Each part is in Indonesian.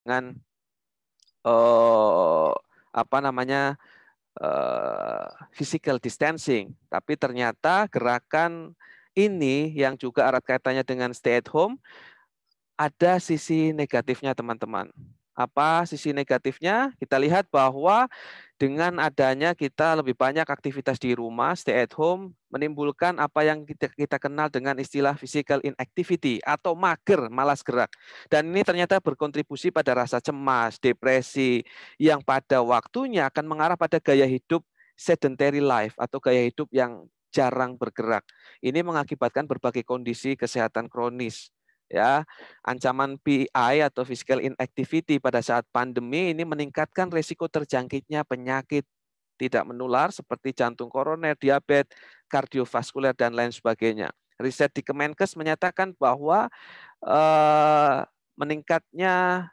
dengan eh, apa namanya physical distancing, tapi ternyata gerakan ini yang juga erat kaitannya dengan stay at home ada sisi negatifnya, teman-teman. Apa sisi negatifnya? Kita lihat bahwa dengan adanya kita lebih banyak aktivitas di rumah, stay at home, menimbulkan apa yang kita kenal dengan istilah physical inactivity atau mager, malas gerak. Dan ini ternyata berkontribusi pada rasa cemas, depresi, yang pada waktunya akan mengarah pada gaya hidup sedentary life atau gaya hidup yang jarang bergerak. Ini mengakibatkan berbagai kondisi kesehatan kronis. Ya, ancaman PI atau physical inactivity pada saat pandemi ini meningkatkan risiko terjangkitnya penyakit tidak menular seperti jantung koroner, diabetes, kardiovaskuler, dan lain sebagainya. Riset di Kemenkes menyatakan bahwa meningkatnya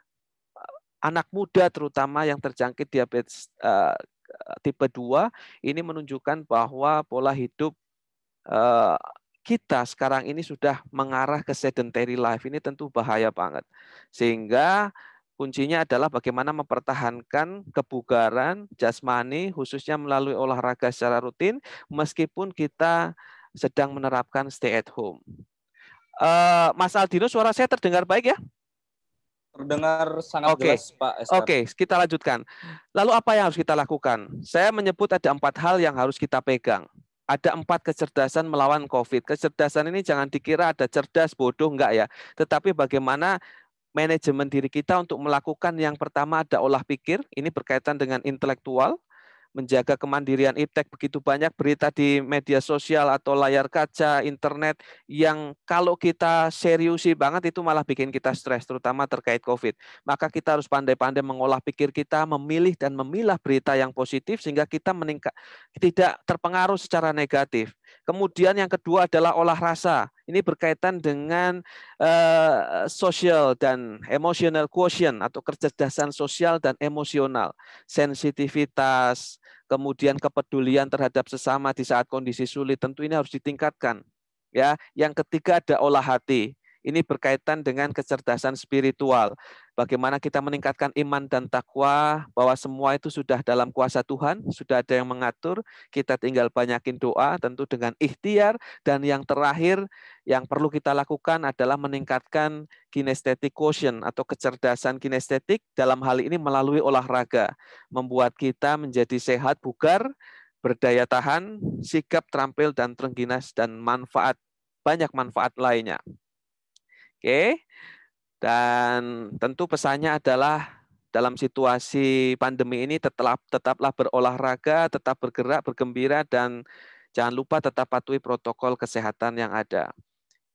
anak muda terutama yang terjangkit diabetes tipe 2 ini menunjukkan bahwa pola hidup kita sekarang ini sudah mengarah ke sedentary life. Ini tentu bahaya banget. Sehingga kuncinya adalah bagaimana mempertahankan kebugaran jasmani, khususnya melalui olahraga secara rutin, meskipun kita sedang menerapkan stay at home. Mas Aldino, suara saya terdengar baik ya? Terdengar sangat jelas, Pak Eskar. Oke, kita lanjutkan. Lalu apa yang harus kita lakukan? Saya menyebut ada 4 hal yang harus kita pegang. Ada 4 kecerdasan melawan COVID. Kecerdasan ini jangan dikira ada cerdas, bodoh, enggak ya. Tetapi bagaimana manajemen diri kita untuk melakukan yang pertama ada olah pikir. Ini berkaitan dengan intelektual. Menjaga kemandirian iptek, begitu banyak berita di media sosial atau layar kaca, internet, yang kalau kita seriusi banget itu malah bikin kita stres, terutama terkait COVID. Maka kita harus pandai-pandai mengolah pikir kita, memilih dan memilah berita yang positif, sehingga kita tidak terpengaruh secara negatif. Kemudian yang kedua adalah olah rasa. Ini berkaitan dengan social dan emotional quotient atau kecerdasan sosial dan emosional. Sensitivitas, kemudian kepedulian terhadap sesama di saat kondisi sulit, tentu ini harus ditingkatkan. Ya, yang ketiga ada olah hati. Ini berkaitan dengan kecerdasan spiritual. Bagaimana kita meningkatkan iman dan takwa, bahwa semua itu sudah dalam kuasa Tuhan, sudah ada yang mengatur, kita tinggal banyakin doa, tentu dengan ikhtiar, dan yang terakhir yang perlu kita lakukan adalah meningkatkan kinesthetic quotient atau kecerdasan kinestetik, dalam hal ini melalui olahraga, membuat kita menjadi sehat, bugar, berdaya tahan, sigap, terampil, dan terengginas, dan banyak manfaat lainnya. Oke, dan tentu pesannya adalah dalam situasi pandemi ini tetaplah berolahraga, tetap bergerak, bergembira, dan jangan lupa tetap patuhi protokol kesehatan yang ada.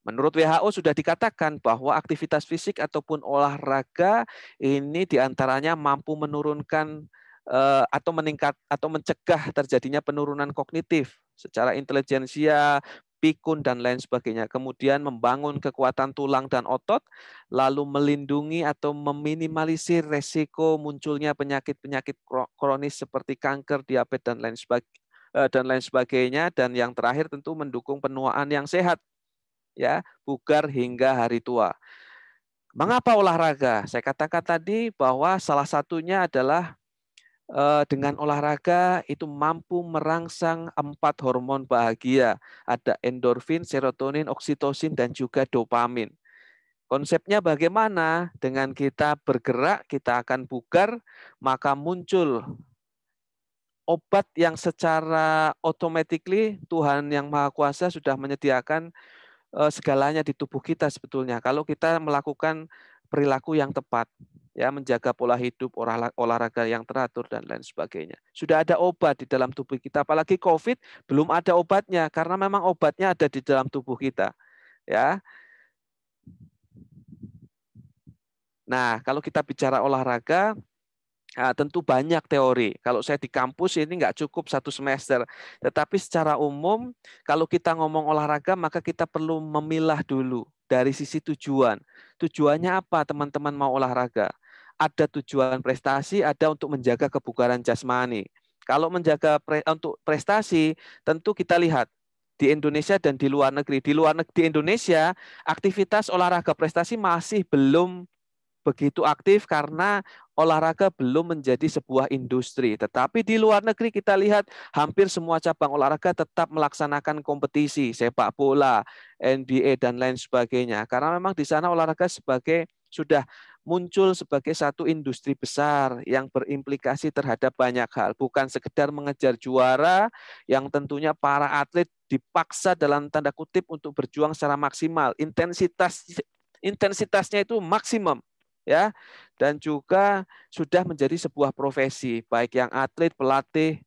Menurut WHO sudah dikatakan bahwa aktivitas fisik ataupun olahraga ini diantaranya mampu menurunkan atau mencegah terjadinya penurunan kognitif secara intelijensia, pikun, dan lain sebagainya. Kemudian membangun kekuatan tulang dan otot, lalu melindungi atau meminimalisir resiko munculnya penyakit-penyakit kronis seperti kanker, diabetes, dan lain sebagainya. Dan yang terakhir tentu mendukung penuaan yang sehat, ya, bugar hingga hari tua. Mengapa olahraga? Saya katakan tadi bahwa salah satunya adalah dengan olahraga itu mampu merangsang 4 hormon bahagia. Ada endorfin, serotonin, oksitosin, dan juga dopamin. Konsepnya bagaimana? Dengan kita bergerak, kita akan bugar, maka muncul obat yang secara automatically Tuhan Yang Maha Kuasa sudah menyediakan segalanya di tubuh kita sebetulnya. Kalau kita melakukan perilaku yang tepat, ya, menjaga pola hidup, olahraga yang teratur, dan lain sebagainya. Sudah ada obat di dalam tubuh kita, apalagi COVID belum ada obatnya, karena memang obatnya ada di dalam tubuh kita. Ya. Nah, kalau kita bicara olahraga, tentu banyak teori. Kalau saya di kampus ini nggak cukup 1 semester. Tetapi secara umum, kalau kita ngomong olahraga, maka kita perlu memilah dulu dari sisi tujuan. Tujuannya apa teman-teman mau olahraga? Ada tujuan prestasi, ada untuk menjaga kebugaran jasmani. Kalau untuk prestasi, tentu kita lihat di Indonesia dan di luar negeri. Di Indonesia, aktivitas olahraga prestasi masih belum begitu aktif karena olahraga belum menjadi sebuah industri. Tetapi di luar negeri kita lihat hampir semua cabang olahraga tetap melaksanakan kompetisi, sepak bola, NBA, dan lain sebagainya. Karena memang di sana olahraga sudah muncul sebagai satu industri besar yang berimplikasi terhadap banyak hal. Bukan sekedar mengejar juara yang tentunya para atlet dipaksa dalam tanda kutip untuk berjuang secara maksimal. Intensitasnya itu maksimum, ya, dan juga sudah menjadi sebuah profesi, baik yang atlet, pelatih,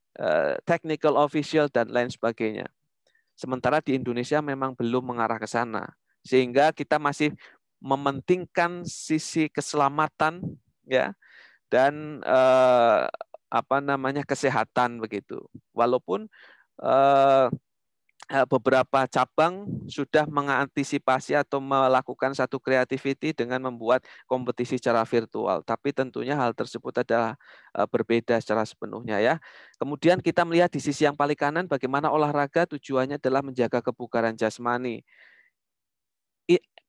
technical official, dan lain sebagainya. Sementara di Indonesia memang belum mengarah ke sana, sehingga kita masih mementingkan sisi keselamatan, ya, dan kesehatan begitu. Walaupun beberapa cabang sudah mengantisipasi atau melakukan satu creativity dengan membuat kompetisi secara virtual. Tapi tentunya hal tersebut adalah berbeda secara sepenuhnya, ya. Kemudian kita melihat di sisi yang paling kanan bagaimana olahraga tujuannya adalah menjaga kebugaran jasmani.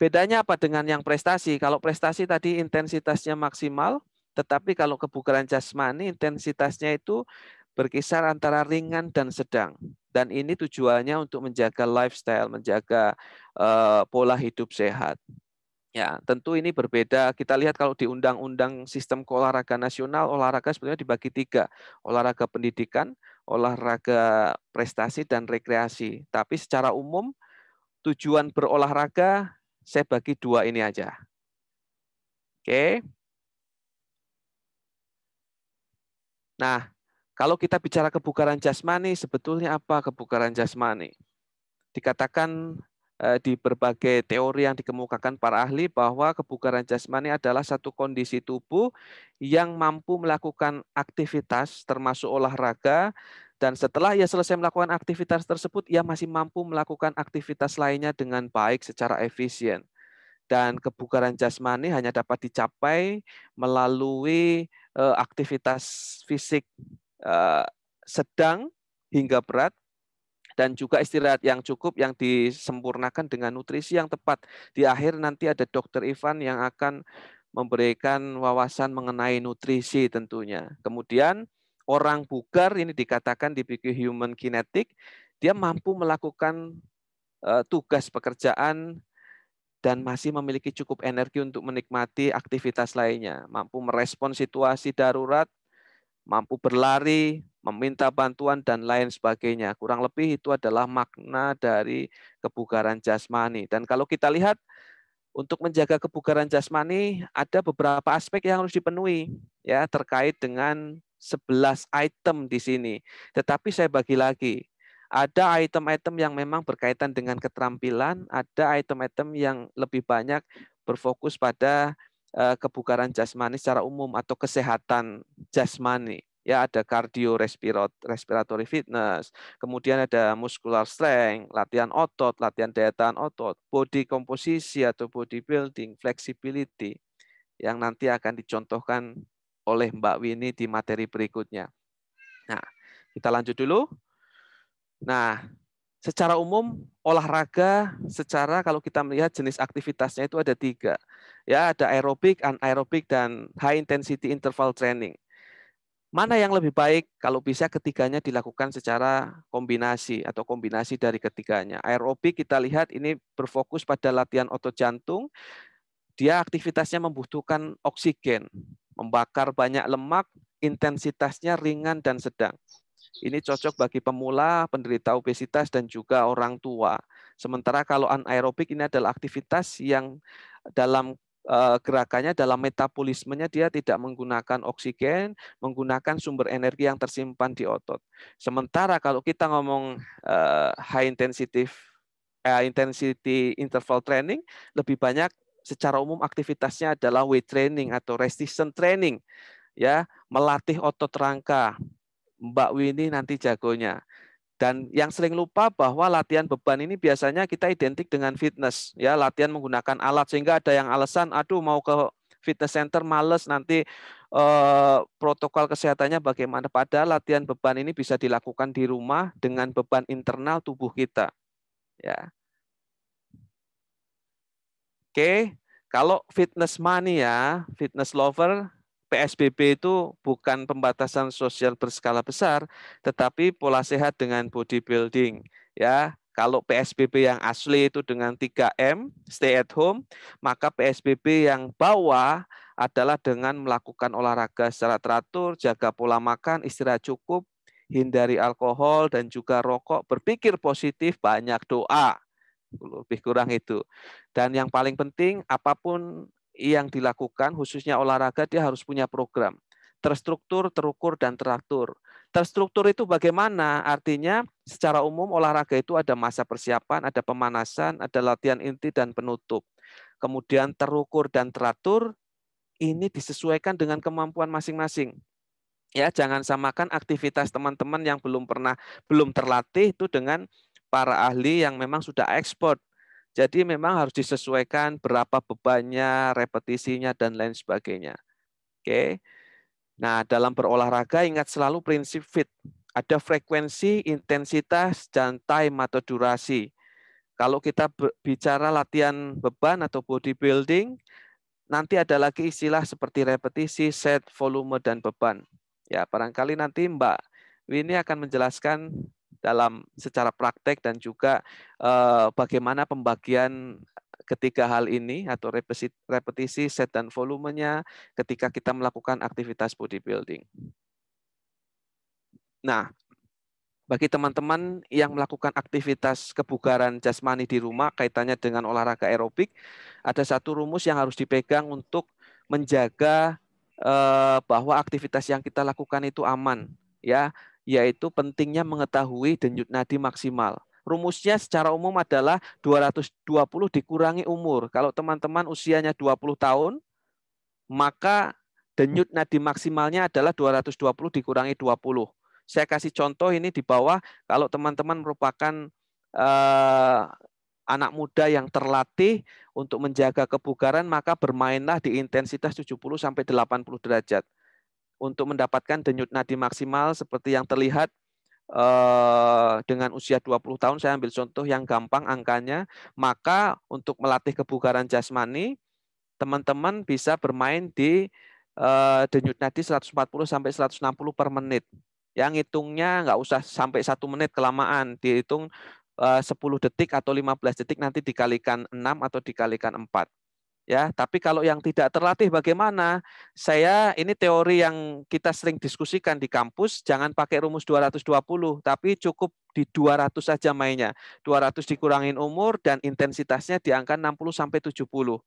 Bedanya apa dengan yang prestasi? Kalau prestasi tadi intensitasnya maksimal, tetapi kalau kebugaran jasmani intensitasnya itu berkisar antara ringan dan sedang. Dan ini tujuannya untuk menjaga lifestyle, menjaga pola hidup sehat. Ya, tentu ini berbeda. Kita lihat kalau di Undang-Undang Sistem Keolahragaan Nasional, olahraga sebenarnya dibagi 3. Olahraga pendidikan, olahraga prestasi, dan rekreasi. Tapi secara umum, tujuan berolahraga saya bagi 2 ini aja. Oke. Nah, kalau kita bicara kebugaran jasmani, sebetulnya apa kebugaran jasmani? Dikatakan di berbagai teori yang dikemukakan para ahli bahwa kebugaran jasmani adalah satu kondisi tubuh yang mampu melakukan aktivitas termasuk olahraga, dan setelah ia selesai melakukan aktivitas tersebut, ia masih mampu melakukan aktivitas lainnya dengan baik secara efisien. Dan kebugaran jasmani hanya dapat dicapai melalui aktivitas fisik sedang hingga berat, dan juga istirahat yang cukup yang disempurnakan dengan nutrisi yang tepat. Di akhir nanti ada Dr. Ivan yang akan memberikan wawasan mengenai nutrisi tentunya. Kemudian orang bugar ini dikatakan di buku Human Kinetic, dia mampu melakukan tugas pekerjaan dan masih memiliki cukup energi untuk menikmati aktivitas lainnya, mampu merespon situasi darurat, mampu berlari, meminta bantuan, dan lain sebagainya. Kurang lebih itu adalah makna dari kebugaran jasmani. Dan kalau kita lihat, untuk menjaga kebugaran jasmani, ada beberapa aspek yang harus dipenuhi, ya, terkait dengan 11 item di sini. Tetapi saya bagi lagi, ada item-item yang memang berkaitan dengan keterampilan, ada item-item yang lebih banyak berfokus pada kebugaran jasmani secara umum atau kesehatan jasmani. Ya, ada cardio respiratory fitness, kemudian ada muscular strength, latihan otot, latihan daya tahan otot, body composition atau body building, flexibility, yang nanti akan dicontohkan oleh Mbak Winnie di materi berikutnya. Nah, kita lanjut dulu. Nah, secara umum olahraga kalau kita melihat jenis aktivitasnya itu ada 3. Ya, ada aerobik, anaerobik, dan high intensity interval training. Mana yang lebih baik? Kalau bisa ketiganya dilakukan secara kombinasi atau kombinasi dari ketiganya. Aerobik kita lihat ini berfokus pada latihan otot jantung. Dia aktivitasnya membutuhkan oksigen, membakar banyak lemak, intensitasnya ringan dan sedang. Ini cocok bagi pemula, penderita obesitas, dan juga orang tua. Sementara kalau anaerobik ini adalah aktivitas yang dalam gerakannya, dalam metabolismenya dia tidak menggunakan oksigen, menggunakan sumber energi yang tersimpan di otot. Sementara kalau kita ngomong high intensity interval training, lebih banyak secara umum aktivitasnya adalah weight training atau resistance training, ya, melatih otot rangka. Mbak Winnie nanti jagonya. Dan yang sering lupa bahwa latihan beban ini biasanya kita identik dengan fitness, ya, latihan menggunakan alat, sehingga ada yang alasan, aduh mau ke fitness center males, nanti protokol kesehatannya bagaimana. Padahal latihan beban ini bisa dilakukan di rumah dengan beban internal tubuh kita, ya. Oke, Kalau fitness mania, fitness lover, PSBB itu bukan pembatasan sosial berskala besar, tetapi pola sehat dengan bodybuilding. Ya, kalau PSBB yang asli itu dengan 3M, stay at home, maka PSBB yang bawah adalah dengan melakukan olahraga secara teratur, jaga pola makan, istirahat cukup, hindari alkohol dan juga rokok, berpikir positif, banyak doa. Lebih kurang itu. Dan yang paling penting, apapun yang dilakukan, khususnya olahraga, dia harus punya program. Terstruktur, terukur, dan teratur. Terstruktur itu bagaimana? Artinya secara umum olahraga itu ada masa persiapan, ada pemanasan, ada latihan inti dan penutup. Kemudian terukur dan teratur, ini disesuaikan dengan kemampuan masing-masing. Ya, jangan samakan aktivitas teman-teman yang belum terlatih itu dengan para ahli yang memang sudah expert. Jadi memang harus disesuaikan berapa bebannya, repetisinya, dan lain sebagainya. Oke. Nah, dalam berolahraga ingat selalu prinsip fit. Ada frekuensi, intensitas, dan time atau durasi. Kalau kita bicara latihan beban atau bodybuilding, nanti ada lagi istilah seperti repetisi, set, volume, dan beban. Ya, barangkali nanti Mbak Winnie akan menjelaskan dalam secara praktek dan juga bagaimana pembagian ketiga hal ini atau repetisi, set, dan volumenya ketika kita melakukan aktivitas bodybuilding. Nah, bagi teman-teman yang melakukan aktivitas kebugaran jasmani di rumah kaitannya dengan olahraga aerobik, ada satu rumus yang harus dipegang untuk menjaga bahwa aktivitas yang kita lakukan itu aman, ya, yaitu pentingnya mengetahui denyut nadi maksimal. Rumusnya secara umum adalah 220 dikurangi umur. Kalau teman-teman usianya 20 tahun, maka denyut nadi maksimalnya adalah 220 dikurangi 20. Saya kasih contoh ini di bawah, kalau teman-teman merupakan anak muda yang terlatih untuk menjaga kebugaran, maka bermainlah di intensitas 70 sampai 80 derajat. Untuk mendapatkan denyut nadi maksimal seperti yang terlihat dengan usia 20 tahun, saya ambil contoh yang gampang angkanya, maka untuk melatih kebugaran jasmani, teman-teman bisa bermain di denyut nadi 140 sampai 160 per menit. Yang hitungnya nggak usah sampai 1 menit kelamaan, dihitung 10 detik atau 15 detik nanti dikalikan 6 atau dikalikan 4. Ya, tapi kalau yang tidak terlatih bagaimana? Ini teori yang kita sering diskusikan di kampus, jangan pakai rumus 220, tapi cukup di 200 saja mainnya. 200 dikurangin umur dan intensitasnya di angka 60 sampai 70.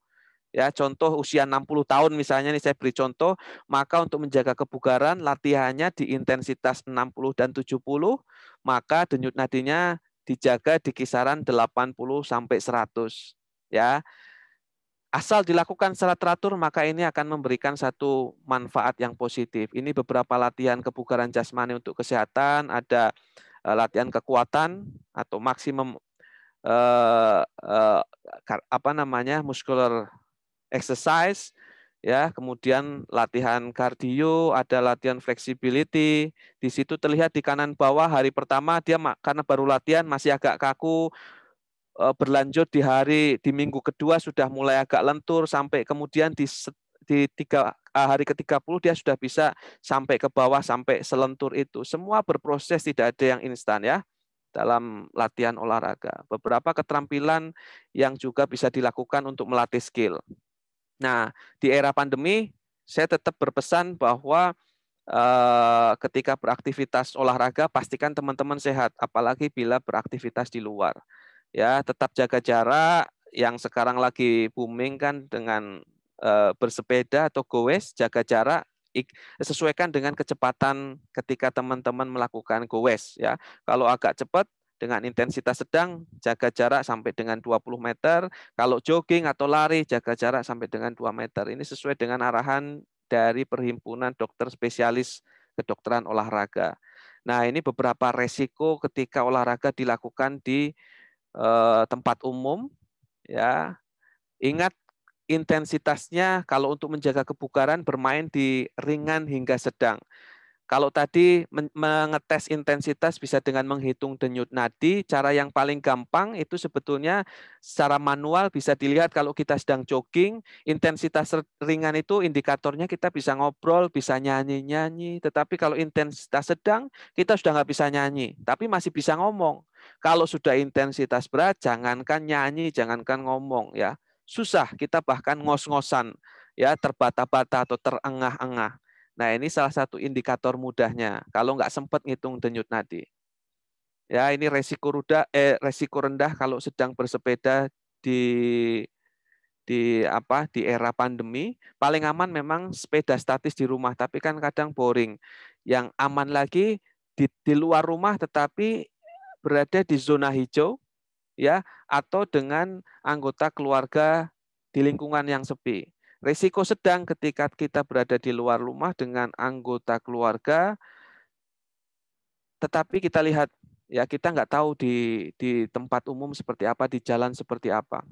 Ya, contoh usia 60 tahun misalnya, nih saya beri contoh, maka untuk menjaga kebugaran latihannya di intensitas 60 dan 70, maka denyut nadinya dijaga di kisaran 80 sampai 100. Ya. Asal dilakukan secara teratur, maka ini akan memberikan satu manfaat yang positif. Ini beberapa latihan kebugaran jasmani untuk kesehatan, ada latihan kekuatan atau maksimum muscular exercise, ya, kemudian latihan kardio, ada latihan flexibility. Di situ terlihat di kanan bawah hari pertama dia karena baru latihan masih agak kaku, berlanjut di minggu kedua sudah mulai agak lentur sampai kemudian di hari ke-30 dia sudah bisa sampai ke bawah sampai selentur itu. Semua berproses, tidak ada yang instan ya dalam latihan olahraga. Beberapa keterampilan yang juga bisa dilakukan untuk melatih skill. Nah, di era pandemi saya tetap berpesan bahwa ketika beraktivitas olahraga pastikan teman-teman sehat, apalagi bila beraktivitas di luar. Ya, tetap jaga jarak. Yang sekarang lagi booming kan dengan bersepeda atau goes, jaga jarak, sesuaikan dengan kecepatan ketika teman-teman melakukan goes. Ya, kalau agak cepat dengan intensitas sedang, jaga jarak sampai dengan 20 meter. Kalau jogging atau lari, jaga jarak sampai dengan 2 meter. Ini sesuai dengan arahan dari Perhimpunan Dokter Spesialis Kedokteran Olahraga. Nah, ini beberapa resiko ketika olahraga dilakukan di tempat umum, ya. Ingat intensitasnya kalau untuk menjaga kebugaran bermain di ringan hingga sedang. Kalau tadi mengetes intensitas bisa dengan menghitung denyut nadi, cara yang paling gampang itu sebetulnya secara manual bisa dilihat kalau kita sedang jogging, intensitas ringan itu indikatornya kita bisa ngobrol, bisa nyanyi-nyanyi, tetapi kalau intensitas sedang kita sudah nggak bisa nyanyi, tapi masih bisa ngomong. Kalau sudah intensitas berat, jangankan nyanyi, jangankan ngomong ya. Susah, kita bahkan ngos-ngosan, ya terbata-bata atau terengah-engah. Nah, ini salah satu indikator mudahnya. Kalau nggak sempat ngitung denyut nadi. Ya, ini resiko rendah kalau sedang bersepeda di di era pandemi. Paling aman memang sepeda statis di rumah, tapi kan kadang boring. Yang aman lagi di luar rumah tetapi berada di zona hijau, ya, atau dengan anggota keluarga di lingkungan yang sepi. Risiko sedang ketika kita berada di luar rumah dengan anggota keluarga, tetapi kita lihat ya kita nggak tahu di tempat umum seperti apa, di jalan seperti apa.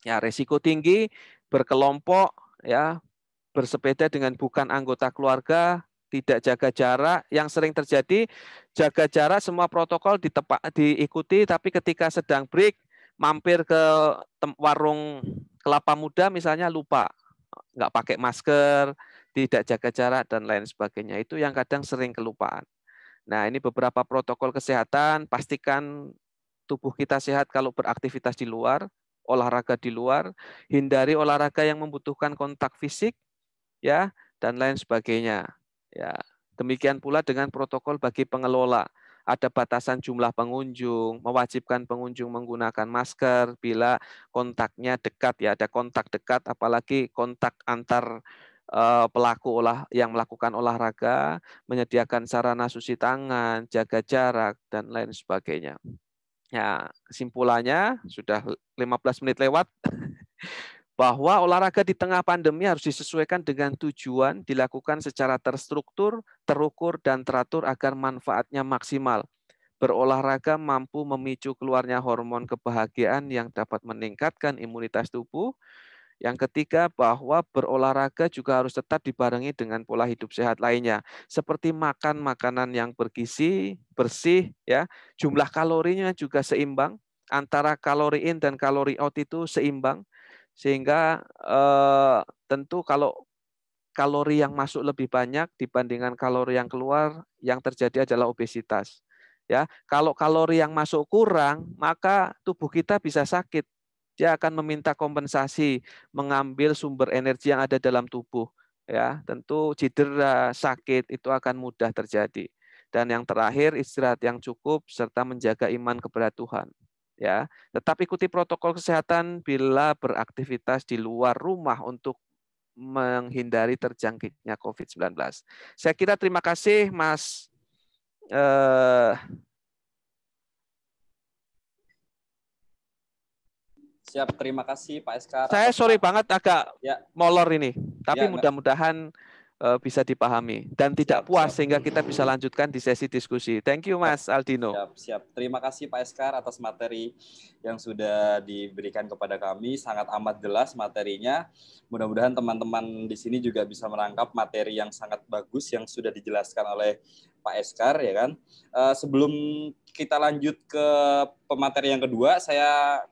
Ya, risiko tinggi berkelompok, ya, bersepeda dengan bukan anggota keluarga, tidak jaga jarak. Yang sering terjadi jaga jarak, semua protokol diikuti, tapi ketika sedang break mampir ke warung kelapa muda misalnya lupa, nggak pakai masker, tidak jaga jarak, dan lain sebagainya. Itu yang kadang sering kelupaan. Nah, ini beberapa protokol kesehatan, pastikan tubuh kita sehat kalau beraktivitas di luar, olahraga di luar, hindari olahraga yang membutuhkan kontak fisik, ya, dan lain sebagainya. Ya, demikian pula dengan protokol bagi pengelola. Ada batasan jumlah pengunjung, mewajibkan pengunjung menggunakan masker bila kontaknya dekat, ya, ada kontak dekat, apalagi kontak antar pelaku yang melakukan olahraga, menyediakan sarana cuci tangan, jaga jarak, dan lain sebagainya. Ya, kesimpulannya sudah 15 menit lewat. Bahwa olahraga di tengah pandemi harus disesuaikan dengan tujuan, dilakukan secara terstruktur, terukur, dan teratur agar manfaatnya maksimal. Berolahraga mampu memicu keluarnya hormon kebahagiaan yang dapat meningkatkan imunitas tubuh. Yang ketiga, bahwa berolahraga juga harus tetap dibarengi dengan pola hidup sehat lainnya, seperti makan makanan yang bergizi, bersih, ya, jumlah kalorinya juga seimbang, antara kalori in dan kalori out itu seimbang, sehingga tentu kalau kalori yang masuk lebih banyak dibandingkan kalori yang keluar, yang terjadi adalah obesitas. Ya, kalau kalori yang masuk kurang, maka tubuh kita bisa sakit. Dia akan meminta kompensasi, mengambil sumber energi yang ada dalam tubuh. Ya, tentu cedera, sakit itu akan mudah terjadi. Dan yang terakhir, istirahat yang cukup serta menjaga iman kepada Tuhan. Ya, tetap ikuti protokol kesehatan bila beraktivitas di luar rumah untuk menghindari terjangkitnya COVID-19. Saya kira terima kasih, Mas. Siap, terima kasih Pak Eskar. Saya sorry banget agak molor ini, tapi mudah-mudahan bisa dipahami dan tidak puas sehingga kita bisa lanjutkan di sesi diskusi. Thank you, Mas Aldino. Siap. Terima kasih Pak Eskar atas materi yang sudah diberikan kepada kami, sangat amat jelas materinya. Mudah-mudahan teman-teman di sini juga bisa menangkap materi yang sangat bagus yang sudah dijelaskan oleh Pak Eskar, ya kan. Sebelum kita lanjut ke pemateri yang kedua, saya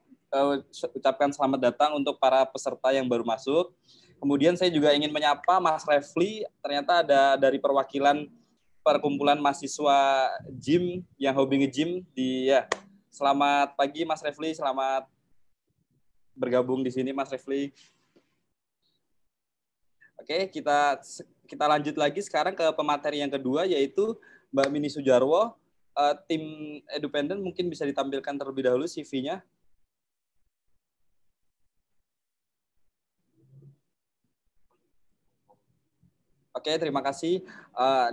ucapkan selamat datang untuk para peserta yang baru masuk. Kemudian saya juga ingin menyapa Mas Refli, ternyata ada dari perwakilan perkumpulan mahasiswa gym yang hobi nge-gym Selamat pagi Mas Refli, selamat bergabung di sini Mas Refli. Oke, kita lanjut lagi sekarang ke pemateri yang kedua, yaitu Mbak Mini Sujarwo. Tim Edupendent mungkin bisa ditampilkan terlebih dahulu CV-nya. Oke, terima kasih.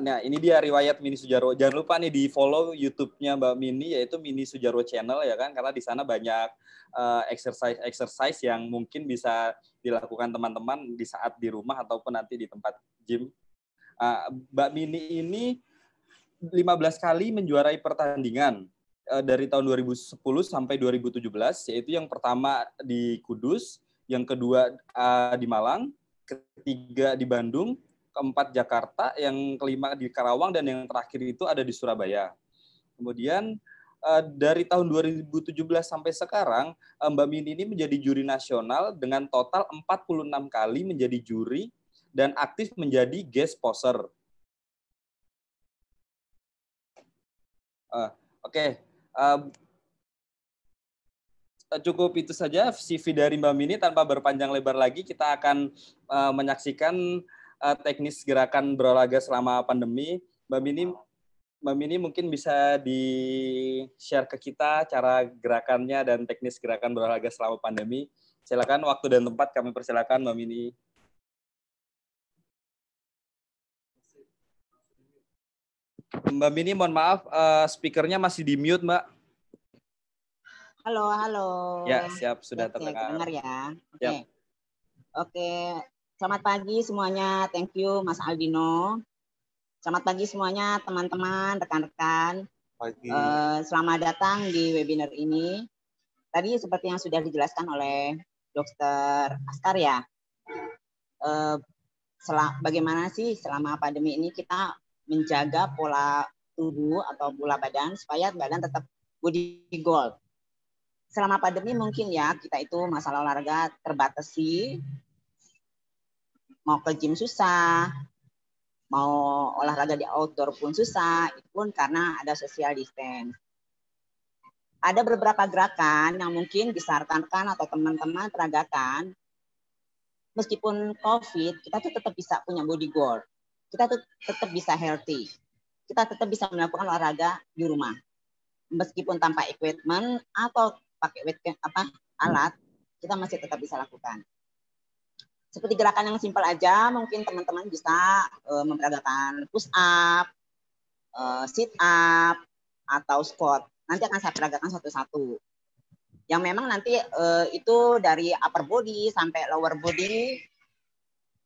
Nah, ini dia riwayat Mini Sujarwo. Jangan lupa nih di-follow YouTube-nya Mbak Mini, yaitu Mini Sujarwo Channel, ya kan? Karena di sana banyak exercise yang mungkin bisa dilakukan teman-teman di saat di rumah ataupun nanti di tempat gym. Mbak Mini ini 15 kali menjuarai pertandingan dari tahun 2010 sampai 2017, yaitu yang pertama di Kudus, yang kedua di Malang, ketiga di Bandung, keempat Jakarta, yang kelima di Karawang, dan yang terakhir itu ada di Surabaya. Kemudian dari tahun 2017 sampai sekarang, Mbak Mini ini menjadi juri nasional dengan total 46 kali menjadi juri dan aktif menjadi guest poser. Oke. Cukup itu saja CV dari Mbak Mini. Tanpa berpanjang lebar lagi, kita akan menyaksikan teknis gerakan berolahraga selama pandemi. Mbak Mini mungkin bisa di-share ke kita cara gerakannya dan teknis gerakan berolahraga selama pandemi. Silakan, waktu dan tempat kami persilakan, Mbak Mini. Mbak Mini, mohon maaf, speakernya masih di mute, Mbak. Halo, halo. Ya, siap, sudah terdengar. terdengar Ya. Oke. Siap. Oke. Selamat pagi semuanya. Thank you, Mas Aldino. Selamat pagi semuanya, teman-teman, rekan-rekan. Selamat datang di webinar ini. Tadi seperti yang sudah dijelaskan oleh Dr. Askar ya, bagaimana sih selama pandemi ini kita menjaga pola tubuh atau pola badan supaya badan tetap body goal. Selama pandemi mungkin ya kita itu masalah olahraga terbatasi, mau ke gym susah, mau olahraga di outdoor pun susah, itu pun karena ada social distance. Ada beberapa gerakan yang mungkin disarankan atau teman-teman peragakan, meskipun COVID, kita tuh tetap bisa punya body goal, kita tuh tetap bisa healthy, kita tetap bisa melakukan olahraga di rumah, meskipun tanpa equipment atau pakai alat, kita masih tetap bisa lakukan. Seperti gerakan yang simpel aja, mungkin teman-teman bisa memperagakan push up, sit up, atau squat. Nanti akan saya peragakan satu-satu. Yang memang nanti itu dari upper body sampai lower body,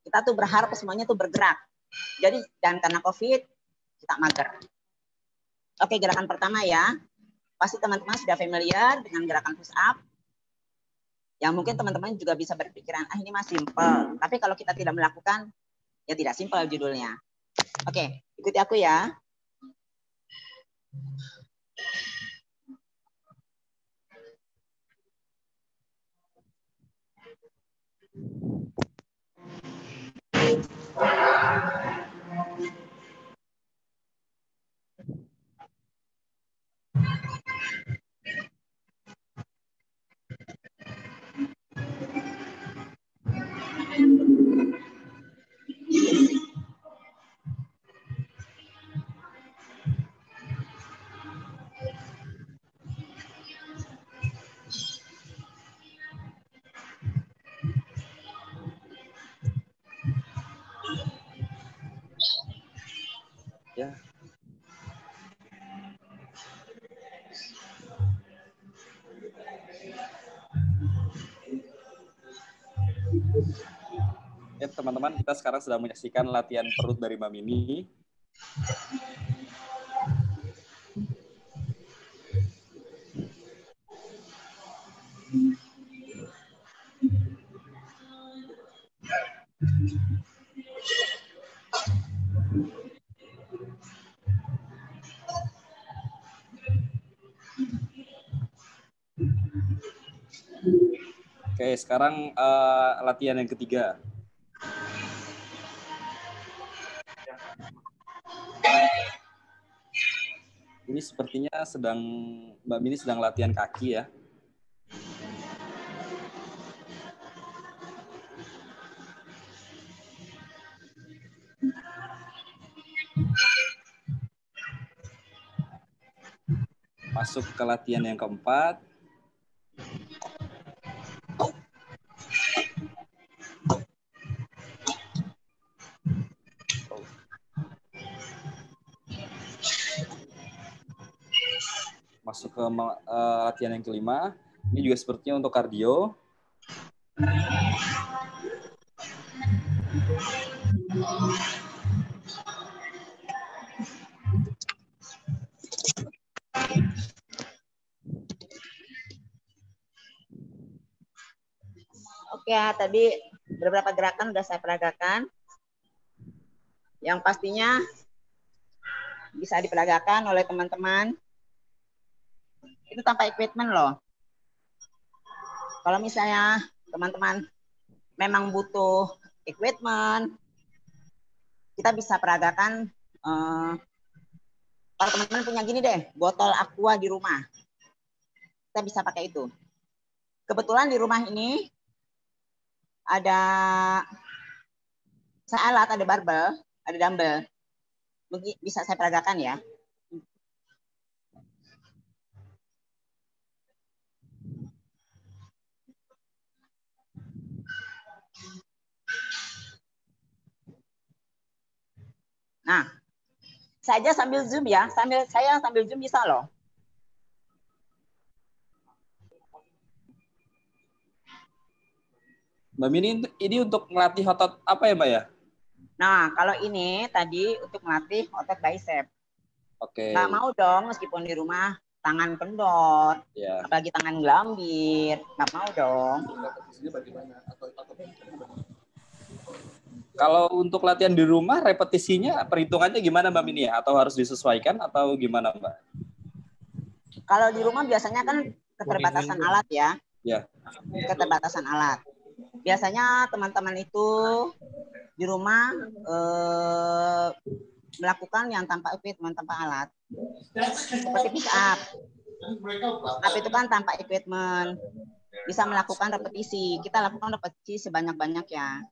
kita tuh berharap semuanya tuh bergerak. Jadi, dan karena COVID, kita mager. Oke, gerakan pertama ya. Pasti teman-teman sudah familiar dengan gerakan push up. Yang mungkin teman-teman juga bisa berpikiran, ini mah simple. Tapi kalau kita tidak melakukan, ya tidak simple judulnya. Oke, ikuti aku ya. Ya. Ya, teman-teman, kita sekarang sedang menyaksikan latihan perut dari Mbak Mini. Oke, sekarang latihan yang ketiga. Ini sepertinya Mbak Mini sedang latihan kaki ya. Masuk ke latihan yang keempat. Masuk ke latihan yang kelima. Ini juga sepertinya untuk kardio. Oke ya, tadi beberapa gerakan sudah saya peragakan. yang pastinya bisa diperagakan oleh teman-teman itu tanpa equipment loh. Kalau misalnya teman-teman memang butuh equipment, kita bisa peragakan. Kalau teman-teman punya gini deh, botol aqua di rumah, kita bisa pakai itu. Kebetulan di rumah ini ada alat, ada barbel, ada dumbbell. Bisa saya peragakan ya. Nah, saya sambil zoom ya, sambil zoom bisa loh. Mbak Mini, ini untuk melatih otot apa ya, Mbak ya? Nah, kalau ini tadi untuk melatih otot bicep. Oke. Nggak mau dong meskipun di rumah tangan kendor, Ya. apalagi tangan gelambir, nggak mau dong. Kalau untuk latihan di rumah, repetisinya perhitungannya gimana Mbak Mini ya? Atau harus disesuaikan atau gimana Mbak? Kalau di rumah biasanya kan keterbatasan alat ya. Ya. Keterbatasan alat. Biasanya teman-teman itu di rumah melakukan yang tanpa equipment, tanpa alat. Seperti push up. Push up itu kan tanpa equipment. Bisa melakukan repetisi. Kita lakukan repetisi sebanyak-banyak ya.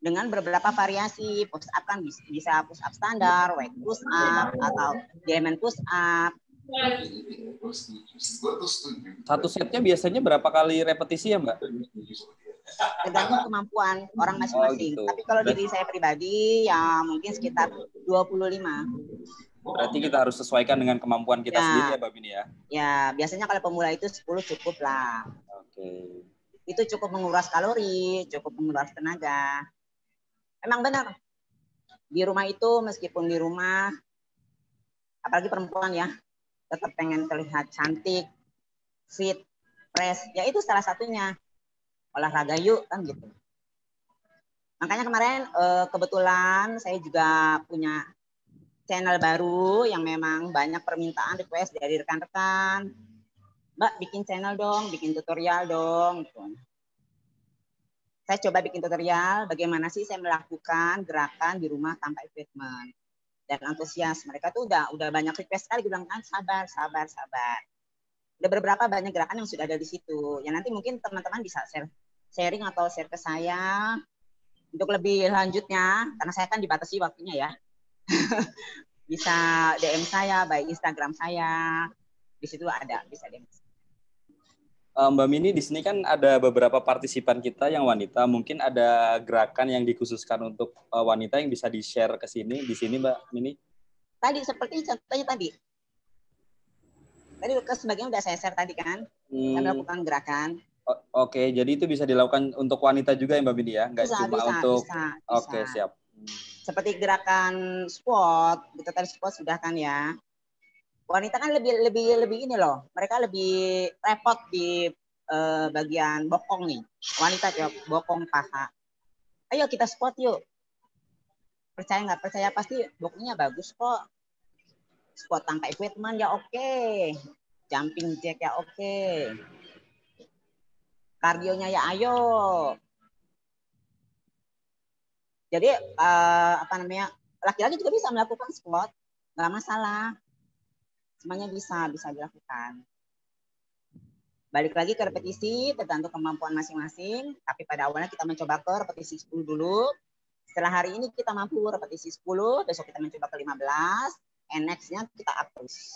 Dengan beberapa variasi. Push up kan bisa push up standar, weight push up, atau diamond push up. Satu setnya biasanya berapa kali repetisi ya Mbak? Tergantung kemampuan orang masing-masing. Oh, gitu. Tapi kalau diri saya pribadi ya mungkin sekitar 25. Berarti kita harus sesuaikan dengan kemampuan kita sendiri ya Mbak Mini ya? Ya, biasanya kalau pemula itu 10 cukup lah. Oke. Itu cukup menguras kalori, cukup menguras tenaga. Emang benar. Di rumah itu meskipun di rumah, apalagi perempuan ya, tetap pengen terlihat cantik, fit, fresh. Ya itu salah satunya. Olahraga yuk, kan gitu. Makanya kemarin kebetulan saya juga punya channel baru yang memang banyak permintaan request dari rekan-rekan. Mbak, bikin channel dong, bikin tutorial dong. Gitu. Saya coba bikin tutorial bagaimana sih saya melakukan gerakan di rumah tanpa equipment. Dan antusias. Mereka tuh udah banyak request sekali bilang kan sabar. Udah beberapa banyak gerakan yang sudah ada di situ. Ya nanti mungkin teman-teman bisa sharing atau share ke saya untuk lebih lanjutnya karena saya kan dibatasi waktunya ya. Bisa DM saya, baik Instagram saya. Di situ ada, bisa DM. Mbak Mini, di sini kan ada beberapa partisipan kita yang wanita. Mungkin ada gerakan yang dikhususkan untuk wanita yang bisa di-share ke sini, di sini Mbak Mini? Tadi seperti contohnya tadi. Tadi sebagian udah saya share tadi kan. Saya melakukan gerakan. Oke, jadi itu bisa dilakukan untuk wanita juga ya Mbak Mini ya? Nggak cuma untuk... Bisa. Oke, siap. Seperti gerakan squat, gitu tadi squat sudah kan ya. Wanita kan lebih ini loh. Mereka lebih repot di bagian bokong nih. Wanita coba bokong paha. Ayo kita squat yuk. Percaya nggak percaya pasti bokongnya bagus kok. Squat tanpa equipment ya oke. Jumping jack ya oke. Kardionya ya ayo. Jadi laki-laki juga bisa melakukan squat, nggak masalah. Semuanya bisa dilakukan. Balik lagi ke repetisi, tergantung kemampuan masing-masing. Tapi pada awalnya kita mencoba ke repetisi 10 dulu. Setelah hari ini kita mampu repetisi 10, besok kita mencoba ke 15, and next-nya kita up terus.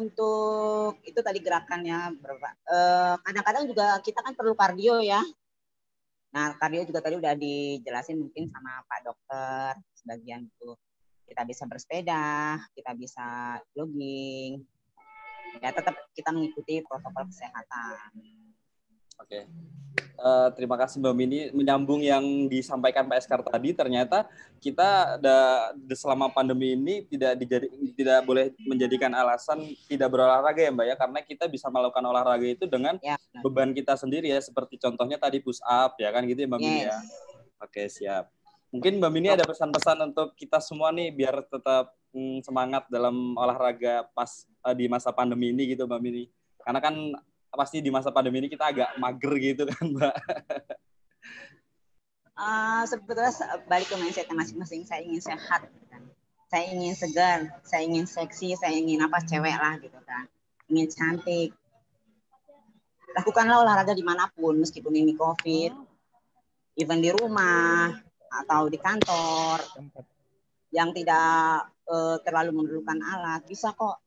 Untuk itu tadi gerakannya berapa? Kadang-kadang juga kita kan perlu kardio ya. Nah, kardio juga tadi udah dijelasin mungkin sama Pak Dokter sebagian itu. Kita bisa bersepeda, kita bisa jogging. Ya tetap kita mengikuti protokol kesehatan. Oke. Terima kasih Mbak Mini. Menyambung yang disampaikan Pak Eskar tadi, ternyata kita selama pandemi ini tidak boleh menjadikan alasan tidak berolahraga ya Mbak ya, karena kita bisa melakukan olahraga itu dengan beban kita sendiri ya, seperti contohnya tadi push up ya kan gitu ya Mbak Mini ya. Oke, siap. Mungkin Mbak Mini ada pesan-pesan untuk kita semua nih biar tetap semangat dalam olahraga pas di masa pandemi ini gitu Mbak Mini. Karena kan pasti di masa pandemi ini kita agak mager gitu kan Mbak. Sebetulnya balik ke mindset masing-masing. Saya ingin sehat, kan. Saya ingin segar, saya ingin seksi, saya ingin cewek lah gitu kan. Ingin cantik. Lakukanlah olahraga dimanapun, meskipun ini COVID, even di rumah atau di kantor, yang tidak terlalu memerlukan alat, bisa kok.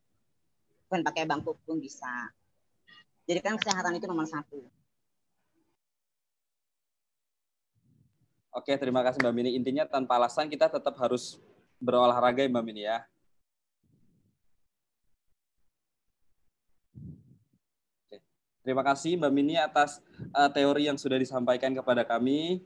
Bukan pakai bangku pun bisa. Jadi kan kesehatan itu nomor 1. Oke, terima kasih Mbak Mini. Intinya tanpa alasan kita tetap harus berolahraga ya Mbak Mini ya. Oke. Terima kasih Mbak Mini atas teori yang sudah disampaikan kepada kami.